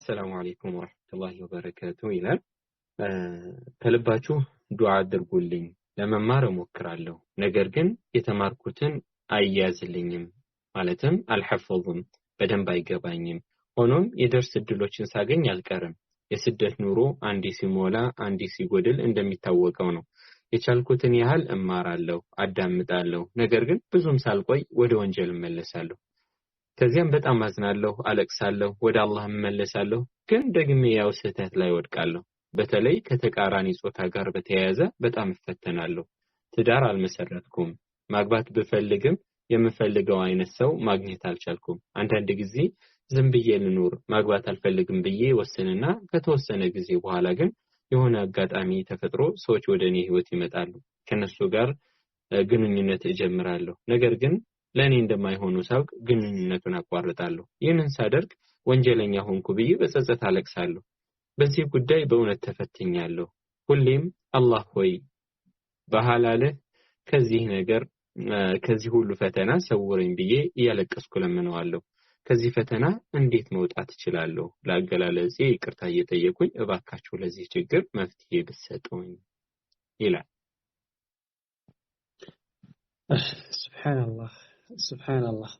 السلام عليكم ورحمة الله وبركاته ይላል ከልባችሁ ዱዓ አድርጉልኝ ለመማር እሞክራለሁ ነገር ግን የተማርኩትን አያዝልኝም ማለትም አልሐፈዝም በደንብ አይገባኝም ሆኖም የደርስ እድሎችን ሳገኝ አልቀርም የስደት ኑሮ አንዲ ሲሞላ አንዲ ሲጎድል እንደሚታወቀው ነው የቻልኩትን ያህል እማራለሁ አዳምጣለሁ ነገር ግን ብዙም ሳልቆይ ወደ ወንጀል እመለሳለሁ ከዚያም በጣም አዝናለሁ አለቅሳለሁ ወደ አላህ እመለሳለሁ ግን ደግሜ ያው ስህተት ላይ ወድቃለሁ በተለይ ከተቃራኒ ጾታ ጋር በተያያዘ በጣም እፈተናለሁ ትዳር አልመሰረትኩም ማግባት ብፈልግም የምፈልገው አይነት ሰው ማግኘት አልቻልኩም አንዳንድ ጊዜ ዝም ብዬ ልኑር ማግባት አልፈልግም ብዬ ወሰንና ከተወሰነ ጊዜ በኋላ ግን የሆነ አጋጣሚ ተፈጥሮ ሰዎች ወደኔ ህይወት ይመጣሉ ከነሱ ጋር ግንኙነት እጀምራለሁ ነገር ግን ለኔ እንደማይሆኑ ሳውቅ ግንኙነቱን አቋርጣለሁ ይህንን ሳደርግ ወንጀለኛ ሆንኩ ብዬ በጸጸት አለቅሳለሁ በዚህ ጉዳይ በእውነት ተፈትኛለሁ ሁሌም አላህ ሆይ በሐላል ከዚህ ነገር ከዚህ ሁሉ ፈተና ሰውረኝ ብዬ እያለቀስኩ ለምነዋለሁ ከዚህ ፈተና እንዴት መውጣት እችላለሁ ለአገላለጼ ይቅርታ እየጠየቁኝ እባካችሁ ለዚህ ችግር መፍትሄ ብትሰጡኝ ይላል ሱብሃንአላህ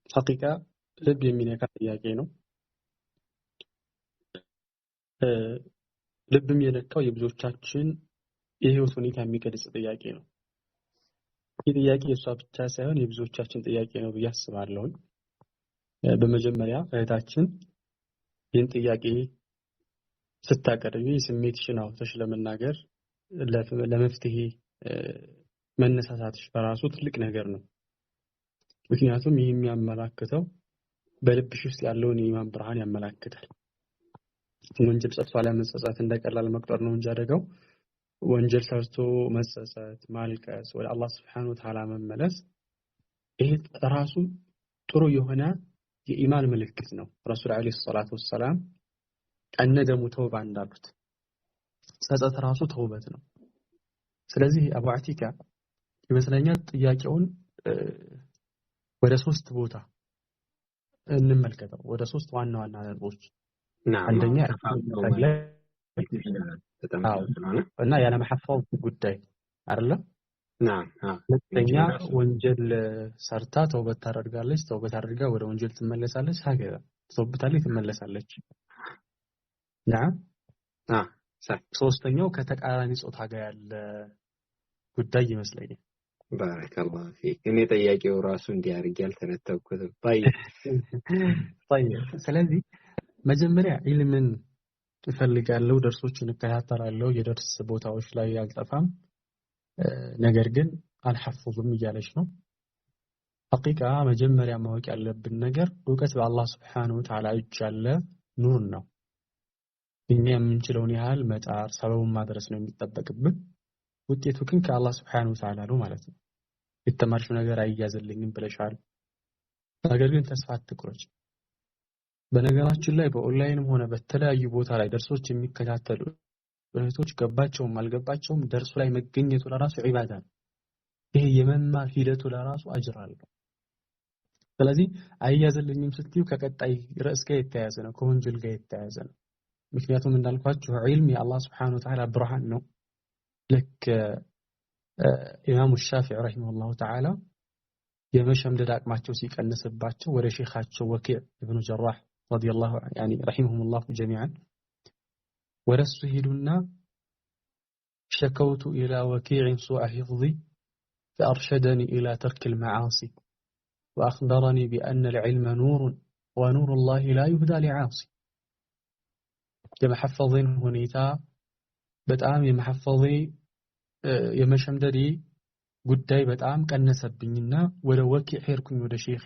ሐቂቃ ልብ የሚነካ ጥያቄ ነው ልብም የነካው የብዙዎቻችን የህይወት ሁኔታ የሚገልጽ ጥያቄ ነው ይህ ጥያቄ የሷ ብቻ ሳይሆን የብዙዎቻችን ጥያቄ ነው ብዬ አስባለሁ በመጀመሪያ እህታችን ይህን ጥያቄ ስታቀርቢ ስሜትሽን አውጥተሽ ለመናገር ለመፍትሄ መነሳሳትሽ በራሱ ትልቅ ነገር ነው ምክንያቱም ይህ የሚያመላክተው በልብሽ ውስጥ ያለውን የኢማን ብርሃን ያመላክታል ወንጀል ሰርቶ አለመጸጸት እንደቀላል መቁጠር ነው እንጂ አደረገው ወንጀል ሰርቶ መጸጸት ማልቀስ ወደ አላህ Subhanahu Wa Ta'ala መመለስ ይሄ ራሱ ጥሩ የሆነ የኢማን ምልክት ነው ረሱል አለይሂ ሰላቱ ወሰለም ቀነደሙ ተውባ እንዳሉት ጸጸት ራሱ ተውበት ነው ስለዚህ አቡ አቲካ ይመስለኛል ጥያቄውን ወደ ሶስት ቦታ እንመልከተው ወደ ሶስት ዋና ዋና ነጥቦች አንደኛ እና ያለ መሐፈዝ ጉዳይ አይደለ ሁለተኛ ወንጀል ሰርታ ተውበት ታደርጋለች ተውበት አድርጋ ወደ ወንጀል ትመለሳለች ሀገራ ተውበታለች ትመለሳለች ሶስተኛው ከተቃራኒ ጾታ ጋር ያለ ጉዳይ ይመስለኛል ባረከላሁ ፊክ እኔ ጥያቄው ራሱ እንዲያርግ ያልተነተኩት ስለዚህ መጀመሪያ ኢልምን እፈልጋለሁ ደርሶችን እከታተላለሁ የደርስ ቦታዎች ላይ ያልጠፋም ነገር ግን አልሐፈዙም እያለች ነው ሐቂቃ መጀመሪያ ማወቅ ያለብን ነገር ዕውቀት በአላህ Subhanahu Wa Ta'ala ይቻለ ኑር ነው እኛ የምንችለውን ያህል መጣር ሰበቡን ማድረስ ነው የሚጠበቅብን ውጤቱ ግን ከአላህ Subhanahu Wa Ta'ala ነው ማለት ነው የተማርሽው ነገር አይያዝልኝም ብለሻል ነገር ግን ተስፋ አትቁረጭ በነገራችን ላይ በኦንላይንም ሆነ በተለያዩ ቦታ ላይ ደርሶች የሚከታተሉ እህቶች ገባቸውም አልገባቸውም ደርሱ ላይ መገኘቱ ለራሱ ዒባዳ ነው ይሄ የመማር ሂደቱ ለራሱ አጅር አለው ስለዚህ አይያዝልኝም ስትዩ ከቀጣይ ርዕስ ጋር የተያያዘ ነው ከወንጀል ጋር የተያያዘ ነው ምክንያቱም እንዳልኳችሁ ዒልም የአላህ Subhanahu Wa Ta'ala ብርሃን ነው ልክ ኢማሙ ሻፊዒ ረሂመሁላሁ ተዓላ የመሸምደድ አቅማቸው ሲቀንስባቸው ወደ ሼኻቸው ወኪዕ ኢብኑ ጀራህ ረዲየላሁ ያኒ ረሂመሁሙላህ ጀሚዓን ወረሱ ሄዱና شكوت إلى وكيع سوء حفظي فأرشدني إلى ترك المعاصي وأخبرني بأن العلم نور ونور الله لا يهدى لعاصي كما حفظين هنيتا በጣም የመሐፈዚ የመሸምደዲ ጉዳይ በጣም ቀነሰብኝና ወደ ወኪዕ ሄድኩኝ ወደ ሼኺ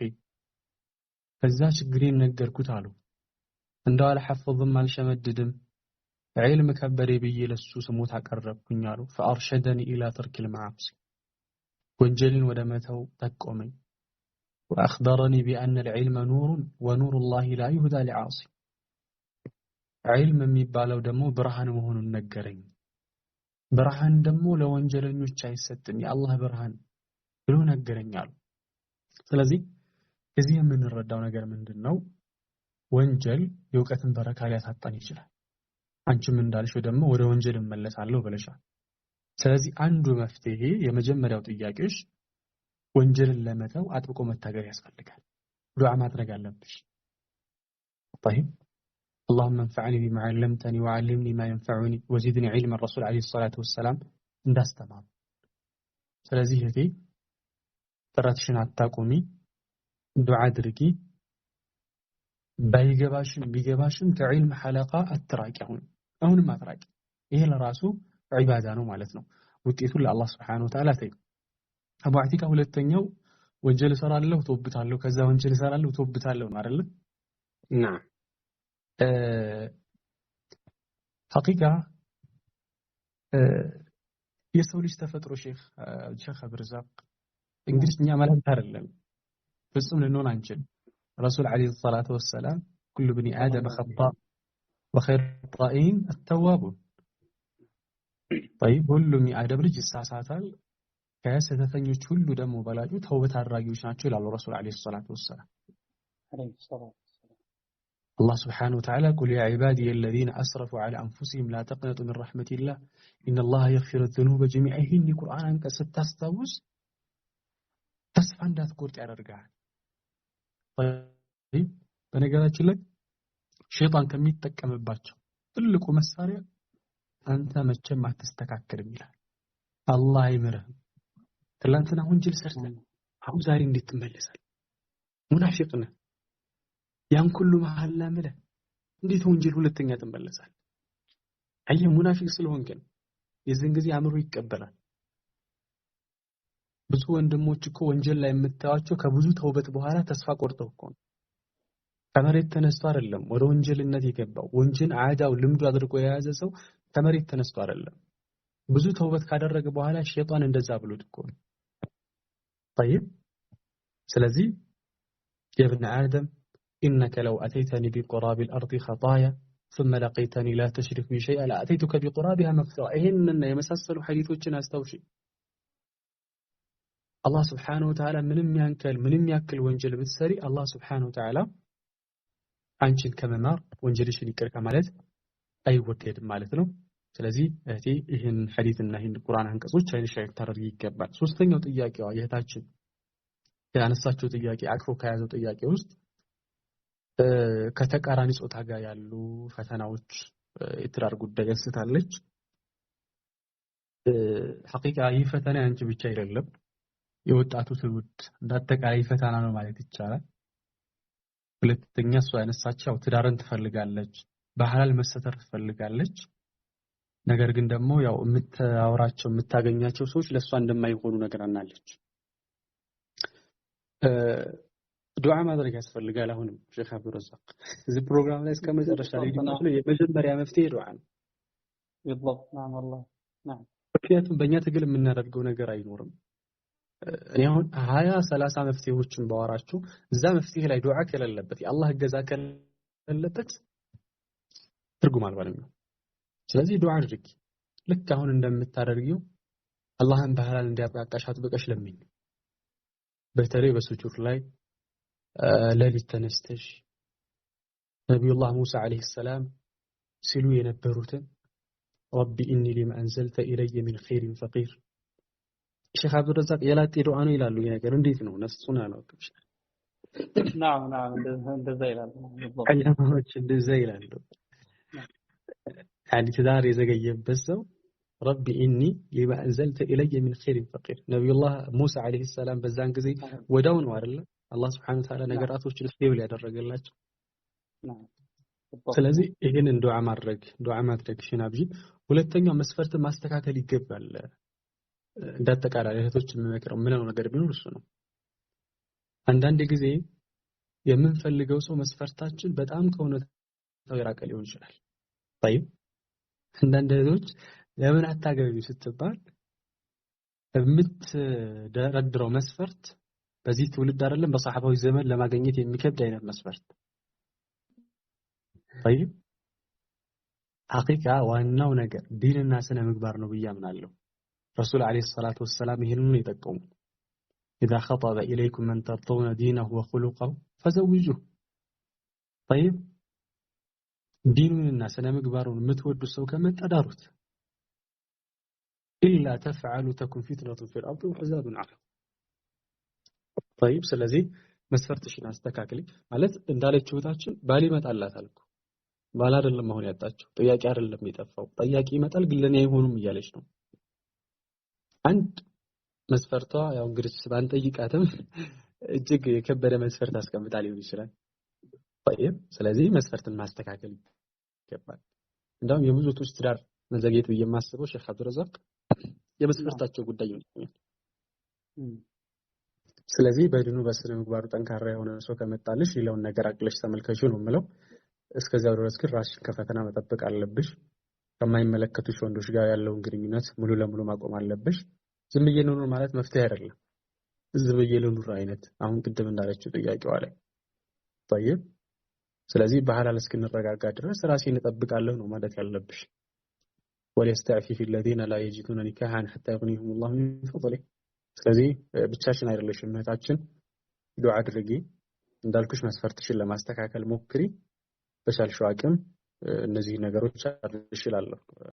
ከዛ ችግሬን ነገርኩት አሉ እንደው አልሐፈዝም አልሸመድድም ዒልም ከበሬ ብዬ ለሱ ስሞት አቀረብኩኝ አሉ فأرشدني إلى ترك المعاصي ወንጀልን ወደ መተው ጠቆመኝ وأخبرني بأن العلم نور ونور الله لا يهدى لعاصي ዒልም የሚባለው ደግሞ ብርሃን መሆኑን ነገረኝ ብርሃን ደግሞ ለወንጀለኞች አይሰጥም የአላህ ብርሃን ብሎ ነገረኛል ስለዚህ ከዚህ የምንረዳው ነገር ምንድነው? ወንጀል የእውቀትን በረካ ሊያሳጣን ይችላል። አንቺም እንዳልሽው ደግሞ ወደ ወንጀል እመለሳለሁ ብለሻል። ስለዚህ አንዱ መፍትሄ የመጀመሪያው ጥያቄሽ ወንጀልን ለመተው አጥብቆ መታገል ያስፈልጋል። ዱዓ ማድረግ አለብሽ። طيب اللهم انفعني بما علمتني وعلمني ما ينفعني وزدني علما الرسول عليه الصلاة والسلام እንዳስተማሩ። ስለዚህ እህቴ ጥረትሽን አታቁሚ፣ ዱዓ አድርጊ። ባይገባሽም ቢገባሽም ከዒልም ሐለቃ አትራቂ። አሁንም አትራቂ። ይሄ ለራሱ ዒባዳ ነው ማለት ነው። ውጤቱን ለአላህ Subhanahu Wa Ta'ala ተይው። አቡ አቲካ ሁለተኛው ወንጀል እሰራለሁ ተውብታለሁ፣ ከዛ ወንጀል እሰራለሁ ተውብታለሁ ነው አይደል? نعم ሐቂቃ የሰው ልጅ ተፈጥሮ ሼኽ አብርዛቅ እንግዲህ እኛ ማለት አይደለም ፍጹም ልንሆን አንችልም። ረሱል አለይሂ ሰላቱ ወሰላም ኩሉ ብኒ አደም ኸጣእ ወኸይሩ ጣኢን አተዋቡን። طيب ሁሉም የአደም ልጅ ይሳሳታል፣ ከስህተተኞች ሁሉ ደግሞ በላጩ ተውበት አድራጊዎች ናቸው ይላሉ ረሱል አለይሂ ሰላቱ ወሰላም። الله سبحانه وتعالى قل يا عبادي الذين أسرفوا على أنفسهم لا تقنطوا من رحمة الله إن الله يغفر الذنوب جميعا. إني قرآن أنك ستستوس تسفى عندها تقول تعرقها. طيب بنقالات لك شيطان كميت تكم بباتشو تلقوا مساريا أنت مجمع تستكاكر ميلا الله يمرهم تلانتنا هنجل سرنا هم زارين دي تملسل منافقنا ያን ሁሉ መሐላ ምለ እንዴት ወንጀል ሁለተኛ ተመለሳል? አየ ሙናፊቅ ስለሆንክ የዚህን ጊዜ አምሮ ይቀበላል። ብዙ ወንድሞች እኮ ወንጀል ላይ የምታያቸው ከብዙ ተውበት በኋላ ተስፋ ቆርጠው እኮ ነው። ከመሬት ተነስቶ አይደለም ወደ ወንጀልነት የገባው። ወንጀል ዓዳው ልምዱ አድርጎ የያዘ ሰው ከመሬት ተነስቶ አይደለም። ብዙ ተውበት ካደረገ በኋላ ሸይጣን እንደዛ ብሎት እኮ ነው። طيب ስለዚህ የብነ አደም إنك لو أتيتني بقراب الأرض خطايا ثم لقيتني لا تشرك بي شيئا لأتيتك بقرابها مغفرة. إهن يمسسل حديثوችን አስተውሺ። الله سبحانه وتعالى ምንም ያክል ወንጀል ብትሰሪ الله سبحانه وتعالى አንቺን ከመማር ወንጀልሽን ይቅር ከማለት አይወገድም ማለት ነው። ስለዚህ እህቴ ይህን ሐዲስና ይህን ቁርአን አንቀጾች አይንሽ ታደርጊ ይገባል። ሶስተኛው ጥያቄዋ የእህታችን ያነሳችው ጥያቄ አቅፎ ከያዘው ጥያቄ ውስጥ ከተቃራኒ ጾታ ጋር ያሉ ፈተናዎች የትዳር ጉዳይ ያስታለች። ሐቂቃ ይህ ፈተና አንቺ ብቻ አይደለም የወጣቱ ትውልድ እንዳጠቃላይ ፈተና ነው ማለት ይቻላል። ሁለተኛ እሷ ያነሳችው ትዳርን ትፈልጋለች፣ በሐላል መሰተር ትፈልጋለች። ነገር ግን ደግሞ ያው የምታወራቸው የምታገኛቸው ሰዎች ለሷ እንደማይሆኑ ነገር አናለች። ዱዓ ማድረግ ያስፈልጋል። አሁንም ሼኽ አብዱረዛቅ እዚህ ፕሮግራም ላይ እስከመጨረሻ ላይ የመጀመሪያ መፍትሄ ዱዓ ነው። بالضبط نعم والله نعم ምክንያቱም በእኛ ትግል የምናደርገው ነገር አይኖርም። እኔ አሁን 20-30 መፍትሄዎችን ባወራችሁ እዛ መፍትሄ ላይ ዱዓ ከሌለበት የአላህ እገዛ ከሌለበት ትርጉም አልባ ነው። ስለዚህ ዱዓ አድርጊ። ልክ አሁን እንደምታደርጊው አላህን በሐላል እንዲያብቃቃሽ አጥብቀሽ ለምኝ። በተለይ በሱጁድ ላይ ሌሊት ተነስተሽ ነብዩላህ ሙሳ አለይሂ ሰላም ሲሉ የነበሩትን ረቢ ኢኒ ሊማ አንዘልተ ኢለየ ሚን ኸይሪን ፈቂር። ሼኽ አብዱረዛቅ የላጤ ዱዓ ነው ይላሉ። ይሄ ነገር እንዴት ነው? ነፍሱን አላውቅም። نعم نعم እንደዛ ይላሉ። አላማዎች እንደዛ ይላሉ። يعني ትዳር የዘገየበት ሰው ረቢ ኢኒ ሊማ አንዘልተ ኢለየ ሚን ኸይሪን ፈቂር። ነብዩላህ ሙሳ አለይሂ ሰላም በዛን ጊዜ ወዳው ነው አይደል አላህ Subhanahu Wa Ta'ala ነገራቶችን ስቴብል ያደረገላቸው። ስለዚህ ይሄንን ዱዓ ማድረግ ሽናብጂ። ሁለተኛው መስፈርት ማስተካከል ይገባል። እንዳጠቃላይ እህቶች የምመክረው ምንለው ነገር ቢኖር እሱ ነው። አንዳንድ ጊዜ የምንፈልገው ሰው መስፈርታችን በጣም ከእውነታው የራቀ ሊሆን ይችላል። طيب አንዳንድ እህቶች ለምን አታገቢው ስትባል የምትደረድረው መስፈርት በዚህ ትውልድ አይደለም በሰሃባዊ ዘመን ለማግኘት የሚከብድ አይነት መስፈርት። طيب ሐቂቃ ዋናው ነገር ዲንና ስነ ምግባር ነው ብዬ አምናለሁ። ረሱል አለይሂ ሰላቱ ወሰላም ይሄንን የጠቀሙ إذا خطب إليكم من ترضون دينه وخلقه فزوجوه طيب ديننا سنة مقبارون متود السوكة من تدارت إلا تفعل تكن فتنة في الأرض وفساد عريض طيب ስለዚህ መስፈርትሽን አስተካክሊ ማለት እንዳለችው ታችን ባል ይመጣላት አልኩ ባል አይደለም አሁን ያጣችው ጥያቄ አይደለም የጠፋው ጥያቄ ይመጣል ግን ለኔ አይሆንም እያለች ነው አንድ መስፈርቷ ያው እንግዲህ ባንጠይቃትም እጅግ የከበደ መስፈርት አስቀምጣ ሊሆን ይችላል طيب ስለዚህ መስፈርትን ማስተካከል ይገባል እንደውም የብዙዎች ትዳር መዘግየት በየማስበው ሼክ አብዱረዛቅ የመስፈርታቸው ጉዳይ ነው ስለዚህ በድኑ በስነ ምግባሩ ጠንካራ የሆነ ሰው ከመጣልሽ ሌላውን ነገር አቅለሽ ተመልከቺው ነው የምለው እስከዚያው ድረስ ግን ራስሽን ከፈተና መጠበቅ አለብሽ ከማይመለከቱሽ ወንዶች ጋር ያለውን ግንኙነት ሙሉ ለሙሉ ማቆም አለብሽ ዝም ብዬ ነው ማለት መፍትሄ አይደለም ዝም ብዬ ልኑር አይነት አሁን ቅድም እንዳለችው ጥያቄው አለ طيب ስለዚህ በሐላል እስክንረጋጋ ድረስ ራስሽን እጠብቃለሁ ነው ማለት ያለብሽ وليستعفف الذين لا يجدون نكاحا حتى يغنيهم الله من فضله ስለዚህ ብቻሽን አይደለሽም እህታችን ዱዓ አድርጊ እንዳልኩሽ መስፈርትሽን ለማስተካከል ሞክሪ በቻልሽው አቅም እነዚህ ነገሮች አድርግሽላለሁ